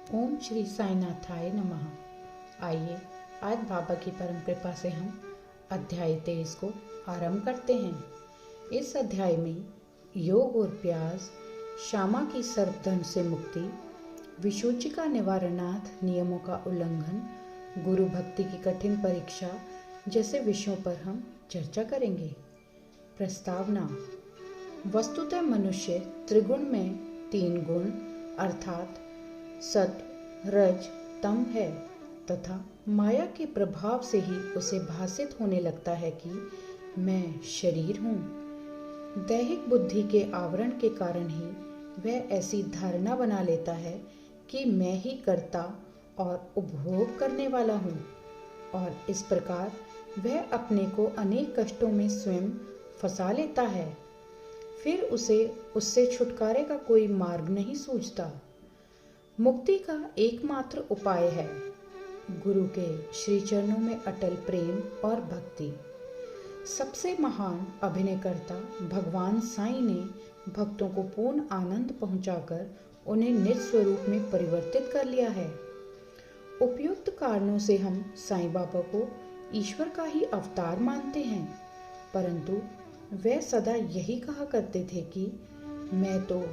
ओम श्री साईनाथाय नमः। आइए आज बाबा की परम कृपा से हम अध्याय 23 को आरंभ करते हैं। इस अध्याय में योग और प्यास, शामा की सर्पदंश से मुक्ति, विसूचिका निवारणार्थ नियमों का उल्लंघन, गुरु भक्ति की कठिन परीक्षा जैसे विषयों पर हम चर्चा करेंगे। प्रस्तावना। वस्तुतः मनुष्य त्रिगुण में 3 गुण अर्थात सत्व, रज, तम है तथा माया के प्रभाव से ही उसे भासित होने लगता है कि मैं शरीर हूँ। दैहिक बुद्धि के आवरण के कारण ही वह ऐसी धारणा बना लेता है कि मैं ही कर्ता और उपभोग करने वाला हूँ, और इस प्रकार वह अपने को अनेक कष्टों में स्वयं फंसा लेता है। फिर उसे उससे छुटकारे का कोई मार्ग नहीं सूझता। मुक्ति का एकमात्र उपाय है गुरु के श्री चरणों में अटल प्रेम और भक्ति। सबसे महान अभिनयकर्ता भगवान साईं ने भक्तों को पूर्ण आनंद पहुंचाकर उन्हें निज स्वरूप में परिवर्तित कर लिया है। उपयुक्त कारणों से हम साईं बाबा को ईश्वर का ही अवतार मानते हैं, परंतु वे सदा यही कहा करते थे कि मैं तो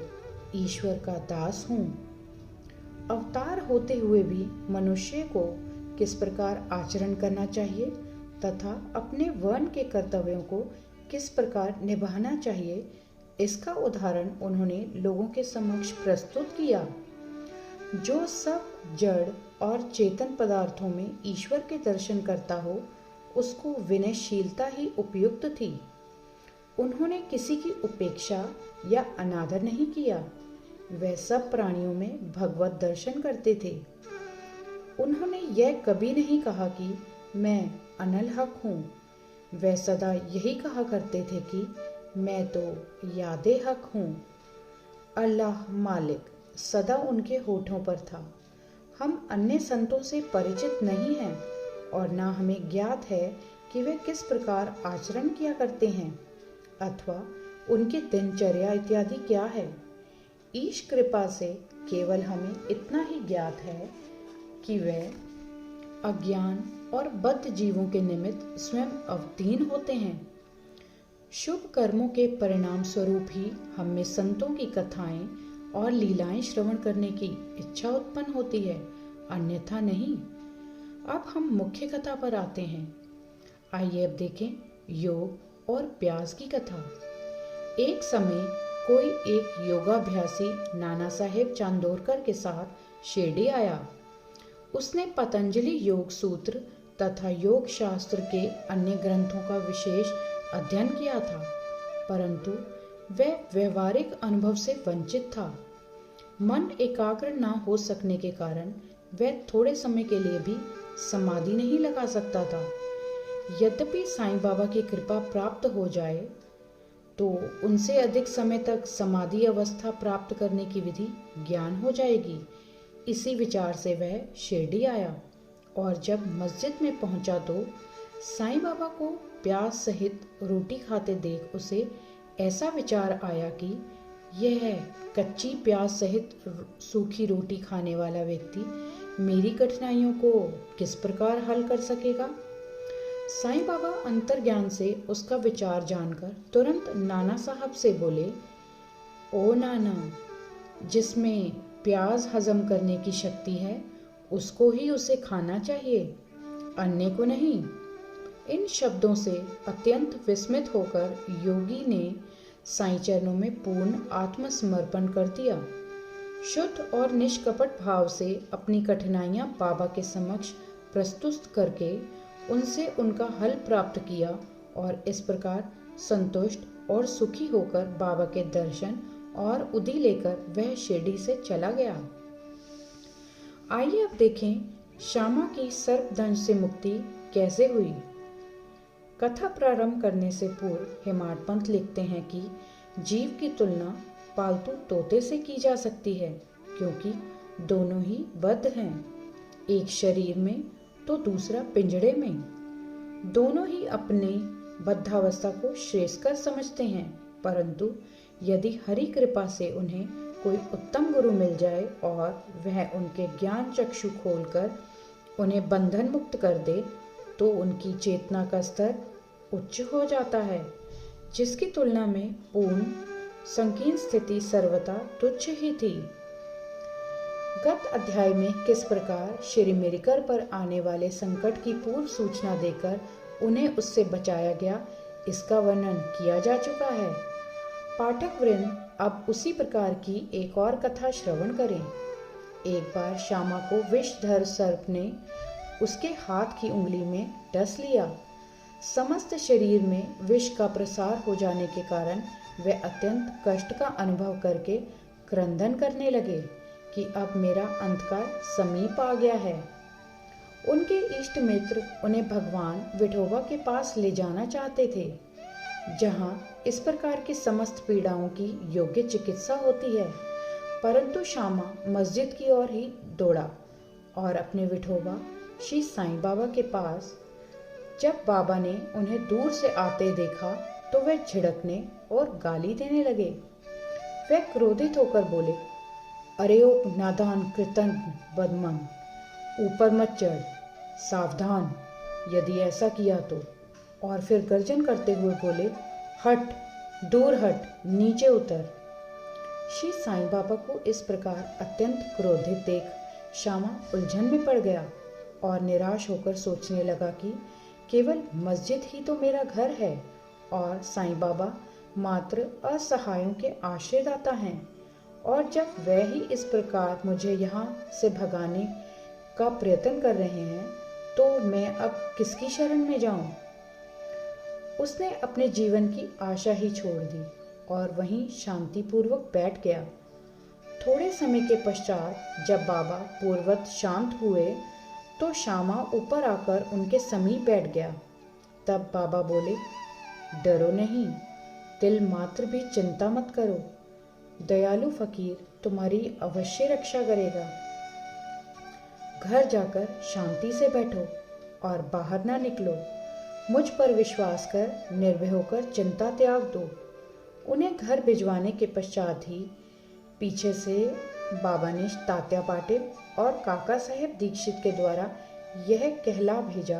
ईश्वर का दास हूँ। अवतार होते हुए भी मनुष्य को किस प्रकार आचरण करना चाहिए तथा अपने वर्ण के कर्तव्यों को किस प्रकार निभाना चाहिए, इसका उदाहरण उन्होंने लोगों के समक्ष प्रस्तुत किया। जो सब जड़ और चेतन पदार्थों में ईश्वर के दर्शन करता हो, उसको विनयशीलता ही उपयुक्त थी। उन्होंने किसी की उपेक्षा या अनादर नहीं किया। वे सब प्राणियों में भगवत दर्शन करते थे। उन्होंने यह कभी नहीं कहा कि मैं अनल हक हूँ। वे सदा यही कहा करते थे कि मैं तो यादे हक हूँ। अल्लाह मालिक सदा उनके होठों पर था। हम अन्य संतों से परिचित नहीं हैं और ना हमें ज्ञात है कि वे किस प्रकार आचरण किया करते हैं अथवा उनकी दिनचर्या इत्यादि क्या है। ईश कृपा से केवल हमें इतना ही ज्ञात है कि वे अज्ञान और बद्ध जीवों के निमित्त स्वयं अवतीर्ण होते हैं। शुभ कर्मों के परिणाम स्वरूप ही हम में संतों की कथाएं और लीलाएं श्रवण करने की इच्छा उत्पन्न होती है, अन्यथा नहीं। अब हम मुख्य कथा पर आते हैं। आइए अब देखें योग और प्यास की कथा। एक समय कोई एक योगाभ्यासी नाना साहेब चांदोरकर के साथ शिरडी आया। उसने पतंजलि योग सूत्र तथा योग शास्त्र के अन्य ग्रंथों का विशेष अध्ययन किया था, परंतु वह व्यवहारिक अनुभव से वंचित था। मन एकाग्र न हो सकने के कारण वह थोड़े समय के लिए भी समाधि नहीं लगा सकता था। यद्यपि साईं बाबा की कृपा प्राप्त हो जाए तो उनसे अधिक समय तक समाधि अवस्था प्राप्त करने की विधि ज्ञान हो जाएगी। इसी विचार से वह शिरडी आया और जब मस्जिद में पहुंचा तो साईं बाबा को प्याज सहित रोटी खाते देख उसे ऐसा विचार आया कि यह कच्ची प्याज सहित सूखी रोटी खाने वाला व्यक्ति मेरी कठिनाइयों को किस प्रकार हल कर सकेगा। साईं बाबा अंतर्ज्ञान से उसका विचार जानकर तुरंत नाना साहब से बोले, ओ नाना, जिसमें प्याज हजम करने की शक्ति है उसको ही उसे खाना चाहिए, अन्य को नहीं। इन शब्दों से अत्यंत विस्मित होकर योगी ने साईं चरणों में पूर्ण आत्मसमर्पण कर दिया। शुद्ध और निष्कपट भाव से अपनी कठिनाइयां बाबा के समक्ष प्रस्तुत करके उनसे उनका हल प्राप्त किया और इस प्रकार संतुष्ट और सुखी होकर बाबा के दर्शन और उदी लेकर वह शिरडी से चला गया। आइए अब देखें शामा की सर्पदंश से मुक्ति कैसे हुई। कथा प्रारंभ करने से पूर्व हेमाड पंत लिखते हैं कि जीव की तुलना पालतू तोते से की जा सकती है, क्योंकि दोनों ही बद्ध हैं, एक शरीर में तो दूसरा पिंजड़े में। दोनों ही अपने बद्धावस्था को श्रेयस्कर समझते हैं, परंतु यदि हरि कृपा से उन्हें कोई उत्तम गुरु मिल जाए और वह उनके ज्ञान चक्षु खोलकर उन्हें बंधन मुक्त कर दे तो उनकी चेतना का स्तर उच्च हो जाता है, जिसकी तुलना में पूर्ण संकीर्ण स्थिति सर्वथा तुच्छ ही थी। गत अध्याय में किस प्रकार श्री मेरिकर पर आने वाले संकट की पूर्व सूचना देकर उन्हें उससे बचाया गया, इसका वर्णन किया जा चुका है। पाठक वृंद अब उसी प्रकार की एक और कथा श्रवण करें। एक बार श्यामा को विषधर सर्प ने उसके हाथ की उंगली में डस लिया। समस्त शरीर में विष का प्रसार हो जाने के कारण वे अत्यंत कष्ट का अनुभव करके क्रंदन करने लगे कि अब मेरा अंतकाल समीप आ गया है। उनके इष्ट मित्र उन्हें भगवान विठोबा के पास ले जाना चाहते थे, जहां इस प्रकार की समस्त पीड़ाओं की योग्य चिकित्सा होती है। परंतु श्यामा मस्जिद की ओर ही दौड़ा और अपने विठोबा श्री साईं बाबा के पास। जब बाबा ने उन्हें दूर से आते देखा तो वे झिड़कने और गाली देने लगे। वे क्रोधित होकर बोले, अरे ओ नादान कृतज्ञ बदमन, ऊपर मत चढ़, सावधान यदि ऐसा किया तो। और फिर गर्जन करते हुए बोले, हट, दूर हट, नीचे उतर। श्री साईं बाबा को इस प्रकार अत्यंत क्रोधित देख श्यामा उलझन में पड़ गया और निराश होकर सोचने लगा कि केवल मस्जिद ही तो मेरा घर है और साईं बाबा मात्र असहायों के आश्रयदाता हैं, और जब वह ही इस प्रकार मुझे यहाँ से भगाने का प्रयत्न कर रहे हैं तो मैं अब किसकी शरण में जाऊं। उसने अपने जीवन की आशा ही छोड़ दी और वहीं शांतिपूर्वक बैठ गया। थोड़े समय के पश्चात जब बाबा पूर्ववत शांत हुए तो श्यामा ऊपर आकर उनके समीप बैठ गया। तब बाबा बोले, डरो नहीं, तिल मात्र भी चिंता मत करो, दयालु फकीर तुम्हारी अवश्य रक्षा करेगा। घर जाकर शांति से बैठो और बाहर ना निकलो। मुझ पर विश्वास कर निर्भय होकर चिंता त्याग दो। उन्हें घर भिजवाने के पश्चात ही पीछे से बाबा ने तात्या पाटिल और काका साहेब दीक्षित के द्वारा यह कहला भेजा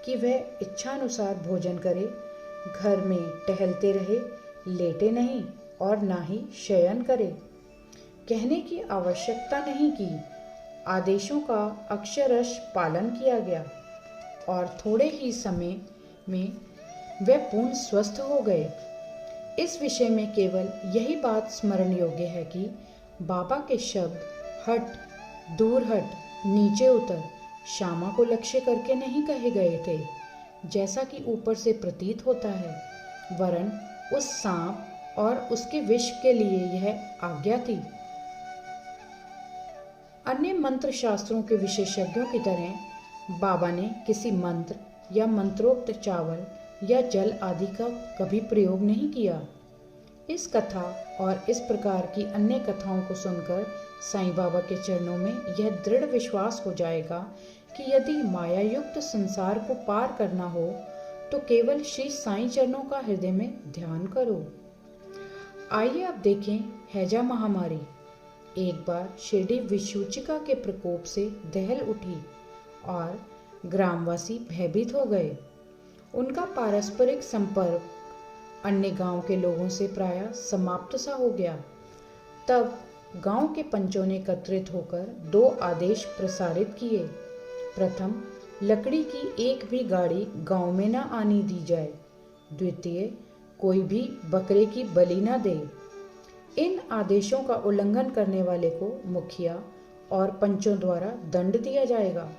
कि वह इच्छानुसार भोजन करे, घर में टहलते रहे, लेटे नहीं और ना ही शयन करे। कहने की आवश्यकता नहीं की, आदेशों का अक्षरश पालन किया गया और थोड़े ही समय में वे पूर्ण स्वस्थ हो गए। इस विषय में केवल यही बात स्मरण योग्य है कि बाबा के शब्द हट, दूर हट, नीचे उतर श्यामा को लक्ष्य करके नहीं कहे गए थे, जैसा कि ऊपर से प्रतीत होता है, वरन उस सांप और उसके विष के लिए यह आज्ञा थी। अन्य मंत्र शास्त्रों के विशेषज्ञों की तरह बाबा ने किसी मंत्र या मंत्रोक्त चावल या जल आदि का कभी प्रयोग नहीं किया। इस कथा और इस प्रकार की अन्य कथाओं को सुनकर साईं बाबा के चरणों में यह दृढ़ विश्वास हो जाएगा कि यदि माया युक्त संसार को पार करना हो तो केवल श्री साईं चरणों का हृदय में ध्यान करो। आइए अब देखें हैजा महामारी। एक बार शिरडी विषूचिका के प्रकोप से दहल उठी और ग्रामवासी भयभीत हो गए। उनका पारस्परिक संपर्क अन्य गांव के लोगों से प्रायः समाप्त सा हो गया। तब गांव के पंचों ने एकत्रित होकर 2 आदेश प्रसारित किए। प्रथम, लकड़ी की एक भी गाड़ी गांव में न आनी दी जाए। द्वितीय, कोई भी बकरे की बलि न दे। इन आदेशों का उल्लंघन करने वाले को मुखिया और पंचों द्वारा दंड दिया जाएगा।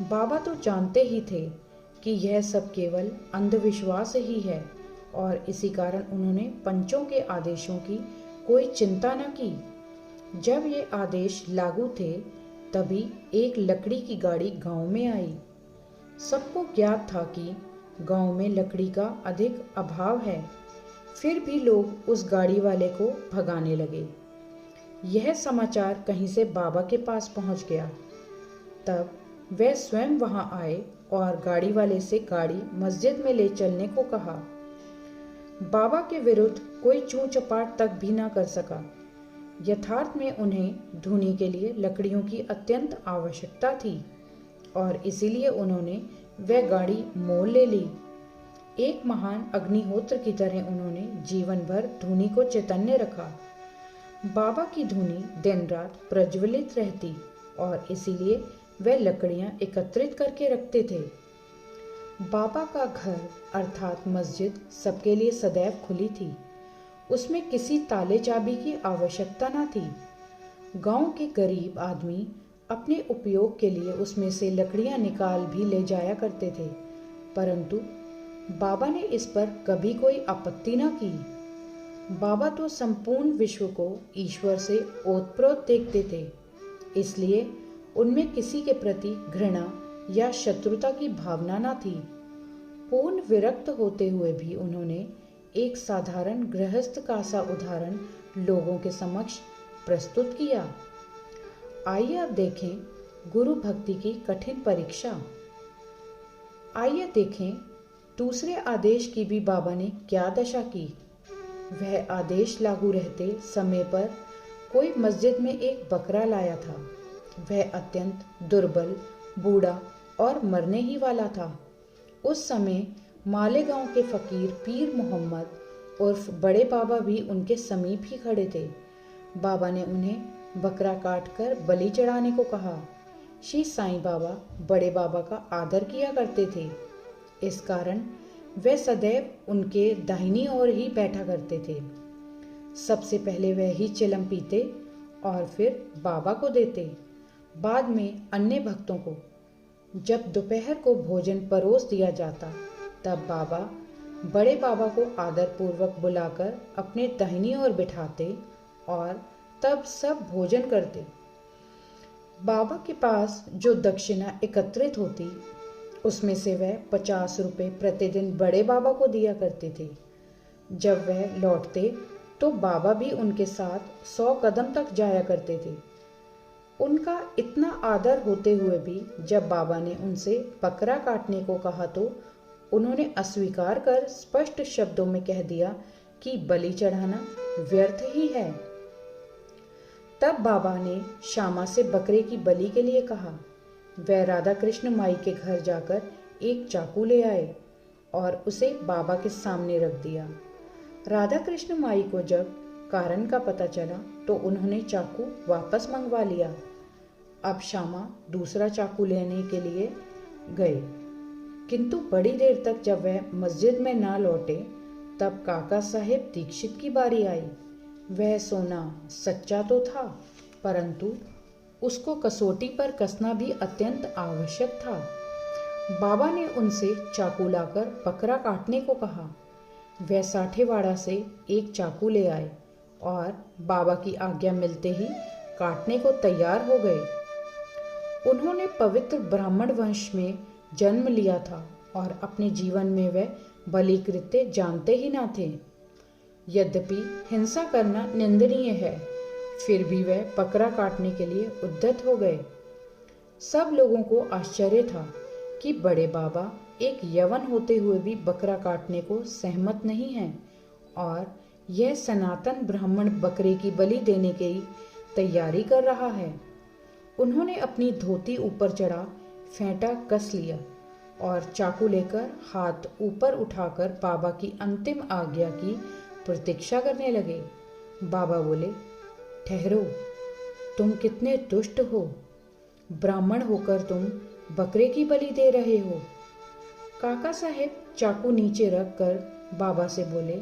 बाबा तो जानते ही थे कि यह सब केवल अंधविश्वास ही है और इसी कारण उन्होंने पंचों के आदेशों की कोई चिंता न की। जब ये आदेश लागू थे तभी एक लकड़ी की गाड़ी गांव में आई। सबको ज्ञात था कि गांव में लकड़ी का अधिक अभाव है, फिर भी लोग उस गाड़ी वाले को भगाने लगे। यह समाचार कहीं से बाबा के पास पहुंच गया। तब वे स्वयं वहां आए और गाड़ी वाले से गाड़ी मस्जिद में ले चलने को कहा। बाबा के विरुद्ध कोई चूं चपाट तक भी ना कर सका। यथार्थ में उन्हें धूनी के लिए लकड़ियों की अत्यंत आवश्यकता थी और इसीलिए उन्होंने वह गाड़ी मोल ले ली। एक महान अग्निहोत्र की तरह उन्होंने जीवन भर धूनी को चैतन्य रखा। बाबा की धूनी दिन रात प्रज्वलित रहती और इसीलिए वे लकड़ियां एकत्रित करके रखते थे। बाबा का घर अर्थात मस्जिद सबके लिए सदैव खुली थी। उसमें किसी ताले चाबी की आवश्यकता न थी। गांव के गरीब आदमी अपने उपयोग के लिए उसमें से लकड़ियां निकाल भी ले जाया करते थे, परंतु बाबा ने इस पर कभी कोई आपत्ति न की। बाबा तो संपूर्ण विश्व को ईश्वर से ओतप्रोत देखते थे, इसलिए उनमें किसी के प्रति घृणा या शत्रुता की भावना न थी। पूर्ण विरक्त होते हुए भी उन्होंने एक साधारण गृहस्थ का सा उदाहरण लोगों के समक्ष प्रस्तुत किया। आइए अब देखें गुरु भक्ति की कठिन परीक्षा। आइए देखें दूसरे आदेश की भी बाबा ने क्या दशा की। वह आदेश लागू रहते समय पर कोई मस्जिद में एक बकरा लाया था। वह अत्यंत दुर्बल, बूढ़ा और मरने ही वाला था। उस समय मालेगांव के फकीर पीर मोहम्मद उर्फ बड़े बाबा भी उनके समीप ही खड़े थे। बाबा ने उन्हें बकरा काट कर बलि चढ़ाने को कहा। श्री साईं बाबा बड़े बाबा का आदर किया करते थे, इस कारण वे सदैव उनके दाहिनी ओर ही बैठा करते थे। सबसे पहले वह ही चिलम पीते और फिर बाबा को देते, बाद में अन्य भक्तों को। जब दोपहर को भोजन परोस दिया जाता तब बाबा बड़े बाबा को आदर पूर्वक बुलाकर अपने दाहिनी ओर बिठाते और तब सब भोजन करते। बाबा के पास जो दक्षिणा एकत्रित होती उसमें से वह 50 रुपये प्रतिदिन बड़े बाबा को दिया करते थे। जब वह लौटते तो बाबा भी उनके साथ 100 कदम तक जाया करते थे। उनका इतना आदर होते हुए भी जब बाबा ने उनसे बकरा काटने को कहा तो उन्होंने अस्वीकार कर स्पष्ट शब्दों में कह दिया कि बलि चढ़ाना व्यर्थ ही है। तब बाबा ने श्यामा से बकरे की बलि के लिए कहा। वह राधा कृष्ण माई के घर जाकर एक चाकू ले आए और उसे बाबा के सामने रख दिया। राधा कृष्ण माई को जब कारण का पता चला तो उन्होंने चाकू वापस मंगवा लिया। अब श्यामा दूसरा चाकू लेने के लिए गए, किंतु बड़ी देर तक जब वह मस्जिद में ना लौटे तब काका साहेब दीक्षित की बारी आई। वह सोना सच्चा तो था, परंतु उसको कसौटी पर कसना भी अत्यंत आवश्यक था। बाबा ने उनसे चाकू लाकर बकरा काटने को कहा। वह साठेवाड़ा से एक चाकू ले आए और बाबा की आज्ञा मिलते ही काटने को तैयार हो गए। उन्होंने पवित्र ब्राह्मण वंश में जन्म लिया था और अपने जीवन में वह बलि कृत्य जानते ही ना थे। यद्यपि हिंसा करना निंदनीय है, फिर भी वह बकरा काटने के लिए उद्यत हो गए। सब लोगों को आश्चर्य था कि बड़े बाबा एक यवन होते हुए भी बकरा काटने को सहमत नहीं हैं और यह सनातन ब्राह्मण बकरे की बलि देने की तैयारी कर रहा है। उन्होंने अपनी धोती ऊपर चढ़ा फेंटा कस लिया और चाकू लेकर हाथ ऊपर उठाकर बाबा की अंतिम आज्ञा की प्रतीक्षा करने लगे। बाबा बोले, ठहरो, तुम कितने दुष्ट हो। ब्राह्मण होकर तुम बकरे की बलि दे रहे हो। काका साहेब चाकू नीचे रख कर बाबा से बोले,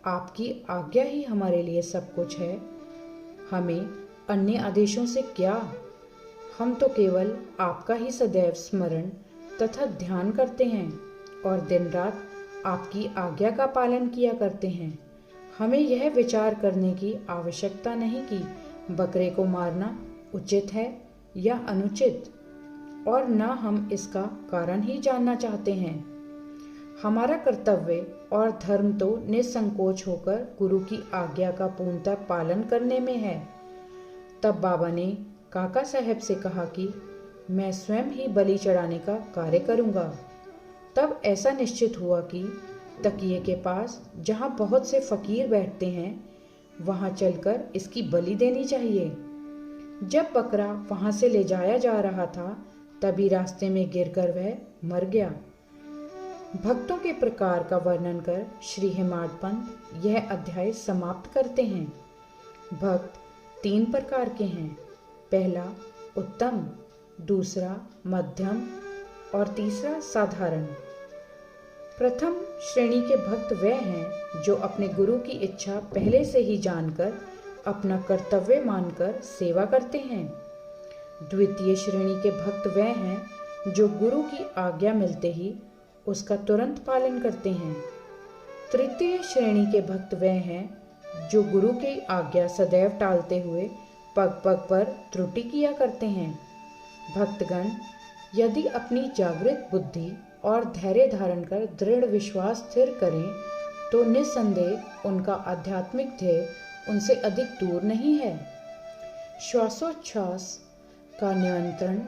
आपकी आज्ञा ही हमारे लिए सब कुछ है, हमें अन्य आदेशों से क्या। हम तो केवल आपका ही सदैव स्मरण तथा ध्यान करते हैं और दिन रात आपकी आज्ञा का पालन किया करते हैं। हमें यह विचार करने की आवश्यकता नहीं कि बकरे को मारना उचित है या अनुचित, और न हम इसका कारण ही जानना चाहते हैं। हमारा कर्तव्य और धर्म तो निसंकोच होकर गुरु की आज्ञा का पूर्णतः पालन करने में है। तब बाबा ने काका साहब से कहा कि मैं स्वयं ही बलि चढ़ाने का कार्य करूंगा। तब ऐसा निश्चित हुआ कि तकिए के पास जहाँ बहुत से फकीर बैठते हैं वहां चलकर इसकी बलि देनी चाहिए। जब बकरा वहां से ले जाया जा रहा था तभी रास्ते में गिरकर वह मर गया। भक्तों के प्रकार का वर्णन कर श्री हेमाड पंत यह अध्याय समाप्त करते हैं। भक्त 3 प्रकार के हैं। पहला उत्तम, दूसरा मध्यम और तीसरा साधारण। प्रथम श्रेणी के भक्त वह हैं जो अपने गुरु की इच्छा पहले से ही जानकर अपना कर्तव्य मानकर सेवा करते हैं। द्वितीय श्रेणी के भक्त वह हैं जो गुरु की आज्ञा मिलते ही उसका तुरंत पालन करते हैं। तृतीय श्रेणी के भक्त वह हैं जो गुरु की आज्ञा सदैव टालते हुए पग पग पर त्रुटि किया करते हैं। भक्तगण यदि अपनी जागृत बुद्धि और धैर्य धारण कर दृढ़ विश्वास स्थिर करें तो निस्संदेह उनका आध्यात्मिक ध्येय उनसे अधिक दूर नहीं है। श्वासोच्छ्वास का नियंत्रण,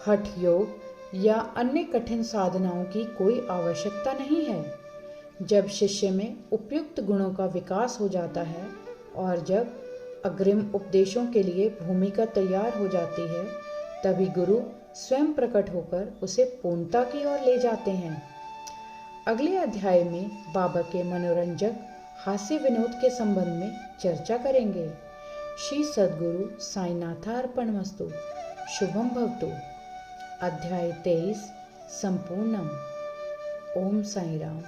हठ योग या अन्य कठिन साधनाओं की कोई आवश्यकता नहीं है। जब शिष्य में उपयुक्त गुणों का विकास हो जाता है और जब अग्रिम उपदेशों के लिए भूमिका तैयार हो जाती है तभी गुरु स्वयं प्रकट होकर उसे पूर्णता की ओर ले जाते हैं। अगले अध्याय में बाबा के मनोरंजक हास्य विनोद के संबंध में चर्चा करेंगे। श्री सद्गुरु साईनाथार्पणमस्तु। शुभम भवतु। अध्याय 23 संपूर्णम। ओम साई राम।